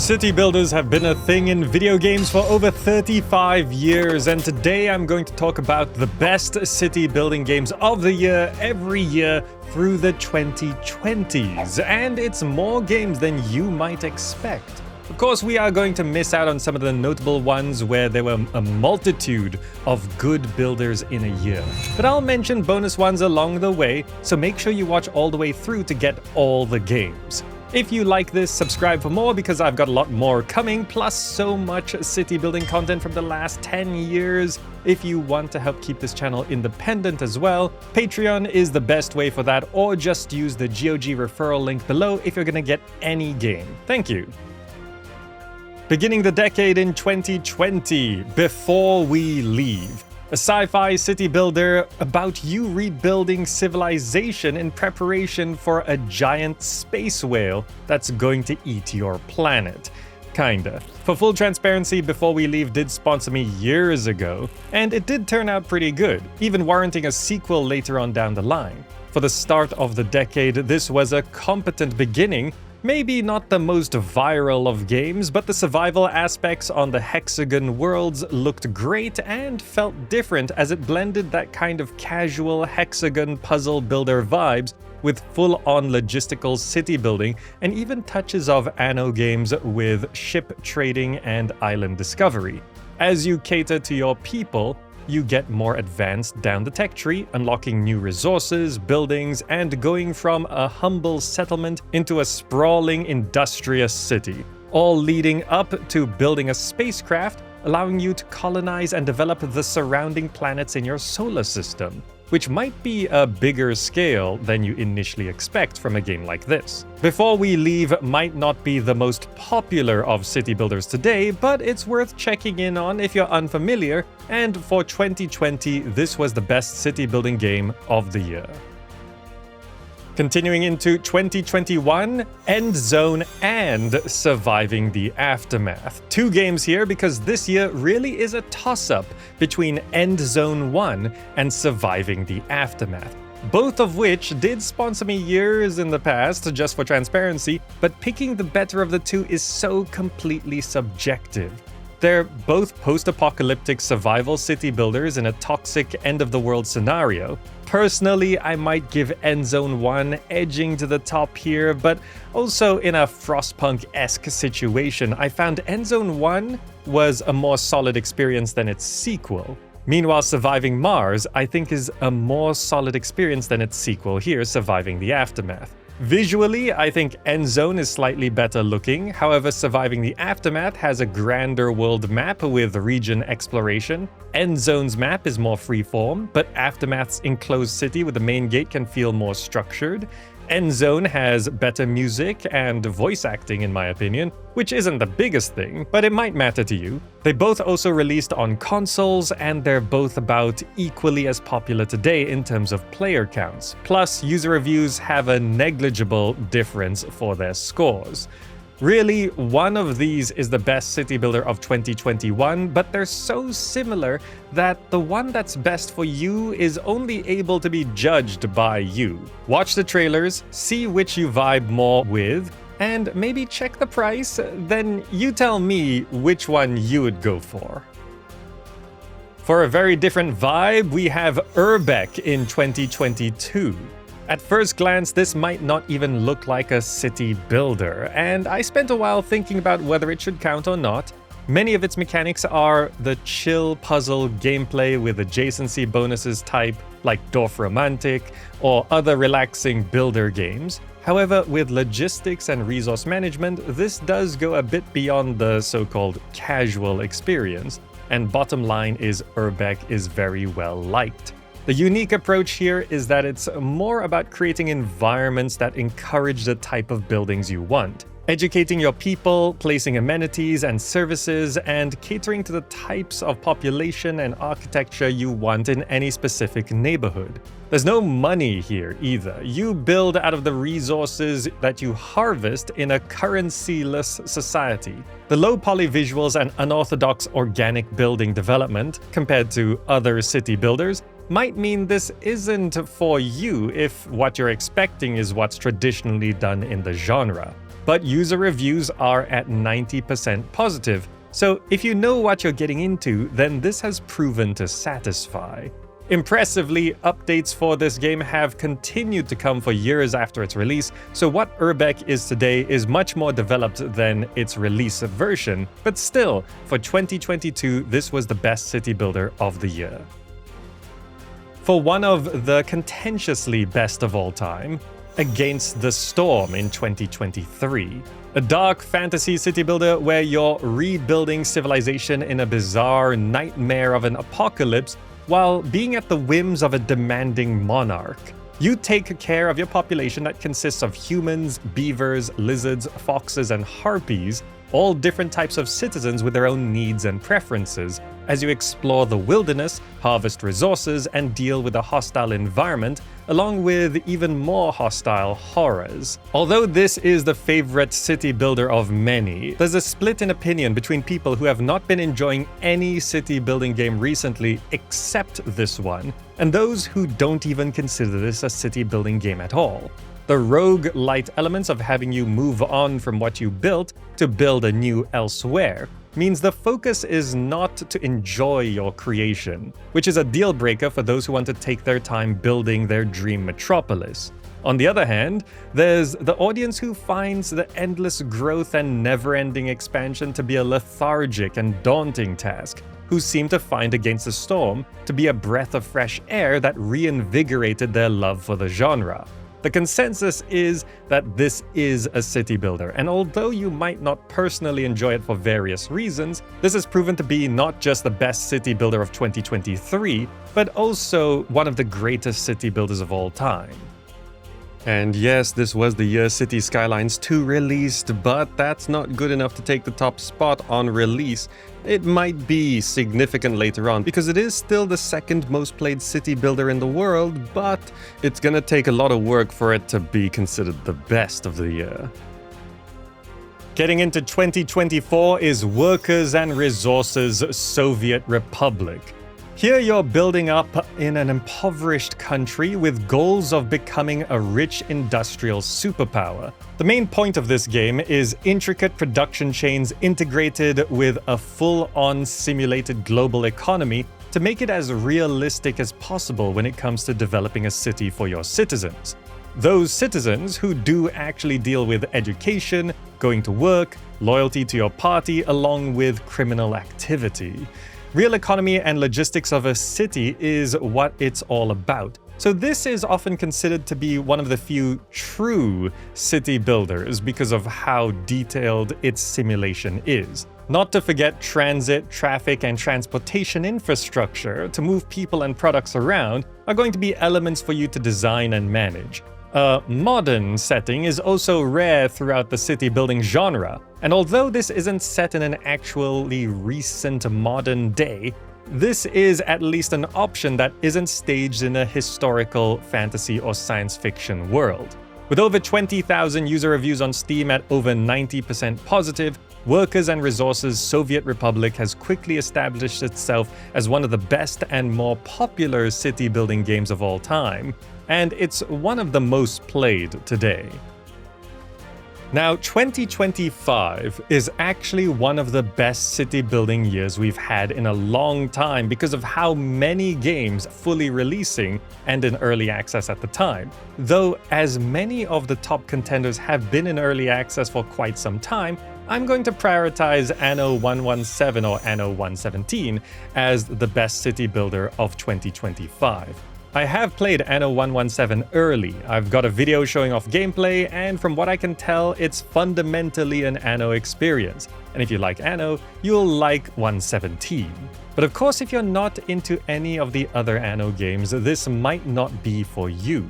City builders have been a thing in video games for over 35 years, and today I'm going to talk about the best city building games of the year every year through the 2020s, and it's more games than you might expect. Of course, we are going to miss out on some of the notable ones where there were a multitude of good builders in a year. But I'll mention bonus ones along the way, so make sure you watch all the way through to get all the games. If you like this, subscribe for more because I've got a lot more coming, plus so much city building content from the last 10 years. If you want to help keep this channel independent as well, Patreon is the best way for that, or just use the GOG referral link below if you're gonna get any game. Thank you. Beginning the decade in 2020, Before We Leave. A sci-fi city builder about you rebuilding civilization in preparation for a giant space whale that's going to eat your planet. Kinda. For full transparency, Before We Leave did sponsor me years ago, and it did turn out pretty good, even warranting a sequel later on down the line. For the start of the decade, this was a competent beginning. Maybe not the most viral of games, but the survival aspects on the hexagon worlds looked great and felt different as it blended that kind of casual hexagon puzzle builder vibes with full-on logistical city building and even touches of Anno games with ship trading and island discovery. As you cater to your people, you get more advanced down the tech tree, unlocking new resources, buildings, and going from a humble settlement into a sprawling industrious city, all leading up to building a spacecraft, allowing you to colonize and develop the surrounding planets in your solar system, which might be a bigger scale than you initially expect from a game like this. Before We Leave might not be the most popular of city builders today, but it's worth checking in on if you're unfamiliar, and for 2020, this was the best city building game of the year. Continuing into 2021, Endzone and Surviving the Aftermath. Two games here because this year really is a toss-up between Endzone 1 and Surviving the Aftermath. Both of which did sponsor me years in the past, just for transparency, but picking the better of the two is so completely subjective. They're both post-apocalyptic survival city builders in a toxic end-of-the-world scenario. Personally, I might give Endzone 1 edging to the top here, but also in a Frostpunk-esque situation, I found Endzone 1 was a more solid experience than its sequel. Meanwhile, Surviving Mars, I think, is a more solid experience than its sequel here, Surviving the Aftermath. Visually, I think Endzone is slightly better looking, however Surviving the Aftermath has a grander world map with region exploration. Endzone's map is more freeform, but Aftermath's enclosed city with the main gate can feel more structured. Endzone has better music and voice acting in my opinion, which isn't the biggest thing, but it might matter to you. They both also released on consoles, and they're both about equally as popular today in terms of player counts. Plus, user reviews have a negligible difference for their scores. Really, one of these is the best city builder of 2021, but they're so similar that the one that's best for you is only able to be judged by you. Watch the trailers, see which you vibe more with, and maybe check the price, then you tell me which one you would go for. For a very different vibe, we have Urbek in 2022. At first glance, this might not even look like a city builder, and I spent a while thinking about whether it should count or not. Many of its mechanics are the chill puzzle gameplay with adjacency bonuses type like Dorfromantik or other relaxing builder games. However, with logistics and resource management, this does go a bit beyond the so-called casual experience, and bottom line is Urbek is very well liked. The unique approach here is that it's more about creating environments that encourage the type of buildings you want, educating your people, placing amenities and services, and catering to the types of population and architecture you want in any specific neighborhood. There's no money here either. You build out of the resources that you harvest in a currency-less society. The low poly visuals and unorthodox organic building development, compared to other city builders, might mean this isn't for you if what you're expecting is what's traditionally done in the genre. but user reviews are at 90% positive. So if you know what you're getting into, then this has proven to satisfy. Impressively, updates for this game have continued to come for years after its release, so what Urbek is today is much more developed than its release version, but still, for 2022, this was the best city builder of the year. For one of the contentiously best of all time, Against the Storm in 2023. A dark fantasy city builder where you're rebuilding civilization in a bizarre nightmare of an apocalypse while being at the whims of a demanding monarch. You take care of your population that consists of humans, beavers, lizards, foxes, and harpies, all different types of citizens with their own needs and preferences, as you explore the wilderness, harvest resources, and deal with a hostile environment, along with even more hostile horrors. Although this is the favorite city builder of many, there's a split in opinion between people who have not been enjoying any city building game recently except this one, and those who don't even consider this a city building game at all. The rogue-lite elements of having you move on from what you built to build anew elsewhere means the focus is not to enjoy your creation, which is a deal breaker for those who want to take their time building their dream metropolis. On the other hand, there's the audience who finds the endless growth and never-ending expansion to be a lethargic and daunting task, who seem to find Against the Storm to be a breath of fresh air that reinvigorated their love for the genre. The consensus is that this is a city builder, and although you might not personally enjoy it for various reasons, this has proven to be not just the best city builder of 2023, but also one of the greatest city builders of all time. And yes, this was the year City Skylines 2 released, but that's not good enough to take the top spot on release. It might be significant later on, because it is still the second most played city builder in the world, but it's gonna take a lot of work for it to be considered the best of the year. Getting into 2024 is Workers and Resources Soviet Republic. Here you're building up in an impoverished country with goals of becoming a rich industrial superpower. The main point of this game is intricate production chains integrated with a full-on simulated global economy to make it as realistic as possible when it comes to developing a city for your citizens. Those citizens who do actually deal with education, going to work, loyalty to your party, along with criminal activity. Real economy and logistics of a city is what it's all about. So this is often considered to be one of the few true city builders because of how detailed its simulation is. Not to forget transit, traffic, and transportation infrastructure to move people and products around are going to be elements for you to design and manage. A modern setting is also rare throughout the city building genre, and although this isn't set in an actually recent modern day, this is at least an option that isn't staged in a historical fantasy or science fiction world. With over 20,000 user reviews on Steam at over 90% positive, Workers and Resources Soviet Republic has quickly established itself as one of the best and more popular city building games of all time, and it's one of the most played today. Now, 2025 is actually one of the best city building years we've had in a long time because of how many games fully releasing and in early access at the time. Though, as many of the top contenders have been in early access for quite some time, I'm going to prioritize Anno 117 or Anno 117 as the best city builder of 2025. I have played Anno 117 early. I've got a video showing off gameplay, and from what I can tell, it's fundamentally an Anno experience. And if you like Anno, you'll like 117. But of course, if you're not into any of the other Anno games, this might not be for you.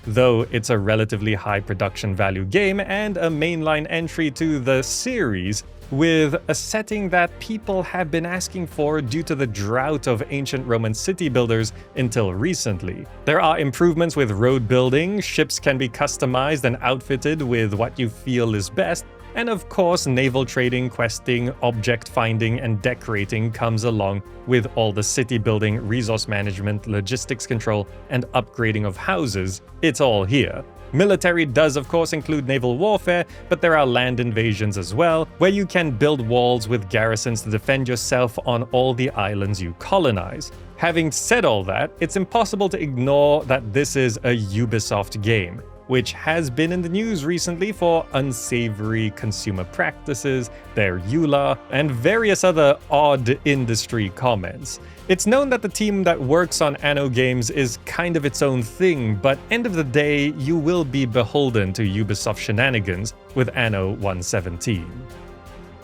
Though it's a relatively high production value game and a mainline entry to the series, with a setting that people have been asking for due to the drought of ancient Roman city builders until recently. There are improvements with road building, ships can be customized and outfitted with what you feel is best, and of course naval trading, questing, object finding, and decorating comes along with all the city building, resource management, logistics control, and upgrading of houses. It's all here. Military does of course include naval warfare, but there are land invasions as well, where you can build walls with garrisons to defend yourself on all the islands you colonize. Having said all that, it's impossible to ignore that this is a Ubisoft game, which has been in the news recently for unsavory consumer practices, their EULA, and various other odd industry comments. It's known that the team that works on Anno games is kind of its own thing, but end of the day, you will be beholden to Ubisoft shenanigans with Anno 117.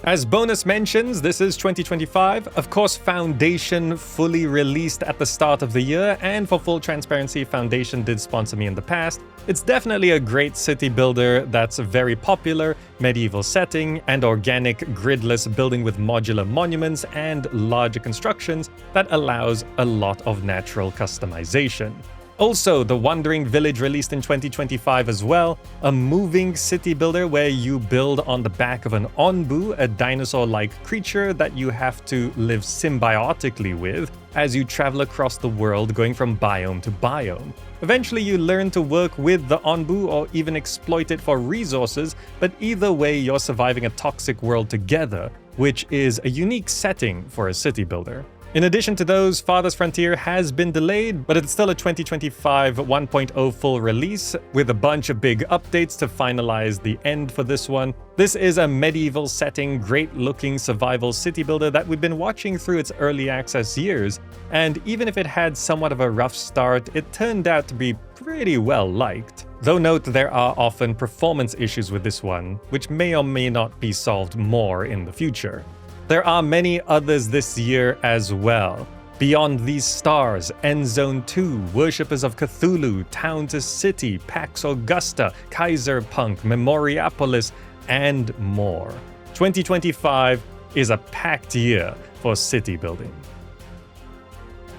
As bonus mentions, this is 2025. Of course, Foundation fully released at the start of the year, and for full transparency, Foundation did sponsor me in the past. It's definitely a great city builder that's very popular, medieval setting, and organic gridless building with modular monuments and larger constructions that allows a lot of natural customization. Also, the Wandering Village released in 2025 as well, a moving city builder where you build on the back of an onbu, a dinosaur-like creature that you have to live symbiotically with as you travel across the world going from biome to biome. Eventually you learn to work with the onbu or even exploit it for resources, but either way you're surviving a toxic world together, which is a unique setting for a city builder. In addition to those, Farthest Frontier has been delayed, but it's still a 2025 1.0 full release with a bunch of big updates to finalize the end for this one. This is a medieval setting, great-looking survival city builder that we've been watching through its early access years, and even if it had somewhat of a rough start, it turned out to be pretty well liked. Though note there are often performance issues with this one, which may or may not be solved more in the future. There are many others this year as well. Beyond These Stars, Endzone 2, Worshippers of Cthulhu, Town to City, PAX Augusta, Kaiserpunk, Memoriapolis, and more. 2025 is a packed year for city building.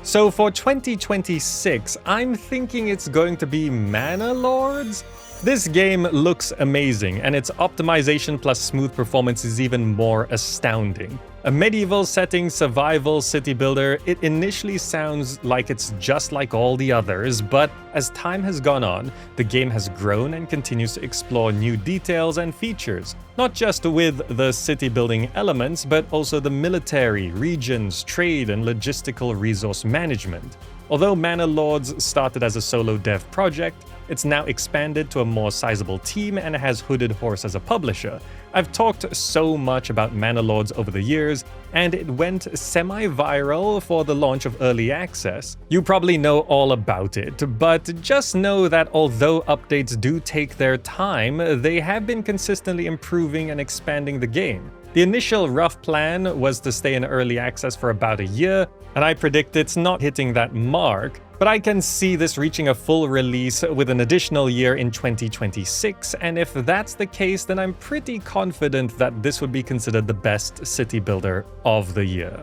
So for 2026, I'm thinking it's going to be Manor Lords? This game looks amazing, and its optimization plus smooth performance is even more astounding. A medieval setting survival city builder, it initially sounds like it's just like all the others, but as time has gone on, the game has grown and continues to explore new details and features, not just with the city building elements, but also the military, regions, trade, and logistical resource management. Although Manor Lords started as a solo dev project, it's now expanded to a more sizable team and has Hooded Horse as a publisher. I've talked so much about Manor Lords over the years, and it went semi-viral for the launch of Early Access. You probably know all about it, but just know that although updates do take their time, they have been consistently improving and expanding the game. The initial rough plan was to stay in Early Access for about a year, and I predict it's not hitting that mark, but I can see this reaching a full release with an additional year in 2026, and if that's the case, then I'm pretty confident that this would be considered the best city builder of the year.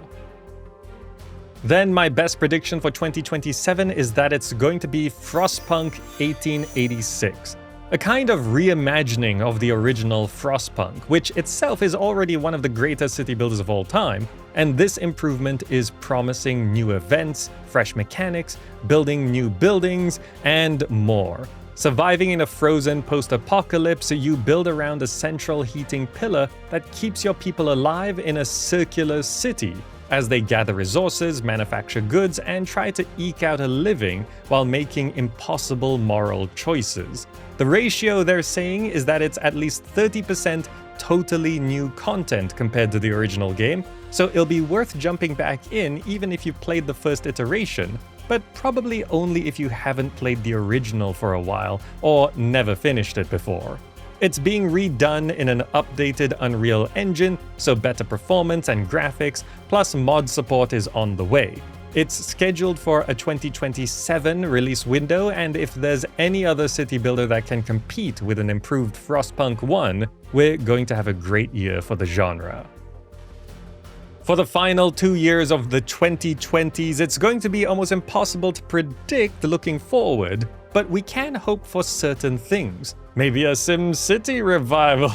Then my best prediction for 2027 is that it's going to be Frostpunk 1886. A kind of reimagining of the original Frostpunk, which itself is already one of the greatest city builders of all time, and this improvement is promising new events, fresh mechanics, building new buildings, and more. Surviving in a frozen post-apocalypse, you build around a central heating pillar that keeps your people alive in a circular city, as they gather resources, manufacture goods, and try to eke out a living while making impossible moral choices. The ratio they're saying is that it's at least 30% totally new content compared to the original game, so it'll be worth jumping back in even if you've played the first iteration, but probably only if you haven't played the original for a while or never finished it before. It's being redone in an updated Unreal Engine, so better performance and graphics, plus mod support is on the way. It's scheduled for a 2027 release window, and if there's any other city builder that can compete with an improved Frostpunk 1, we're going to have a great year for the genre. For the final 2 years of the 2020s, it's going to be almost impossible to predict looking forward, but we can hope for certain things. Maybe a SimCity revival,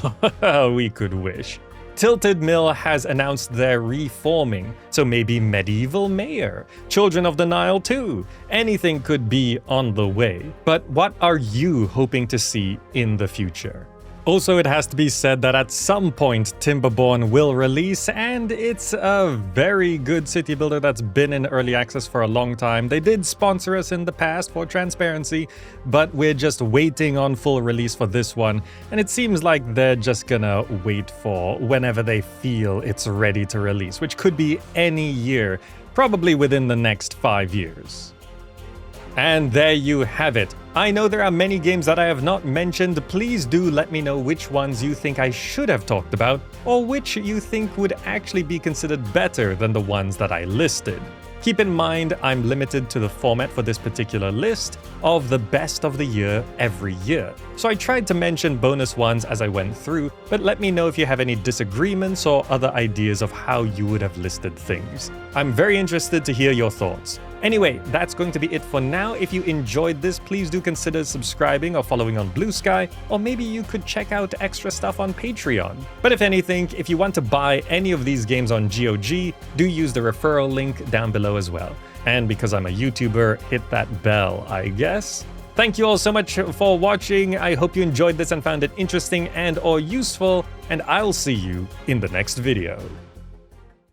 we could wish. Tilted Mill has announced they're reforming, so maybe Medieval Mayor, Children of the Nile 2. Anything could be on the way. But what are you hoping to see in the future? Also, it has to be said that at some point Timberborn will release, and it's a very good city builder that's been in early access for a long time. They did sponsor us in the past for transparency, but we're just waiting on full release for this one, and it seems like they're just gonna wait for whenever they feel it's ready to release, which could be any year, probably within the next 5 years. And there you have it. I know there are many games that I have not mentioned. Please do let me know which ones you think I should have talked about, or which you think would actually be considered better than the ones that I listed. Keep in mind, I'm limited to the format for this particular list of the best of the year every year. So I tried to mention bonus ones as I went through, but let me know if you have any disagreements or other ideas of how you would have listed things. I'm very interested to hear your thoughts. Anyway, that's going to be it for now. If you enjoyed this, please do consider subscribing or following on Blue Sky, or maybe you could check out extra stuff on Patreon. But if anything, if you want to buy any of these games on GOG, do use the referral link down below as well. And because I'm a YouTuber, hit that bell, I guess. Thank you all so much for watching. I hope you enjoyed this and found it interesting and or useful, and I'll see you in the next video.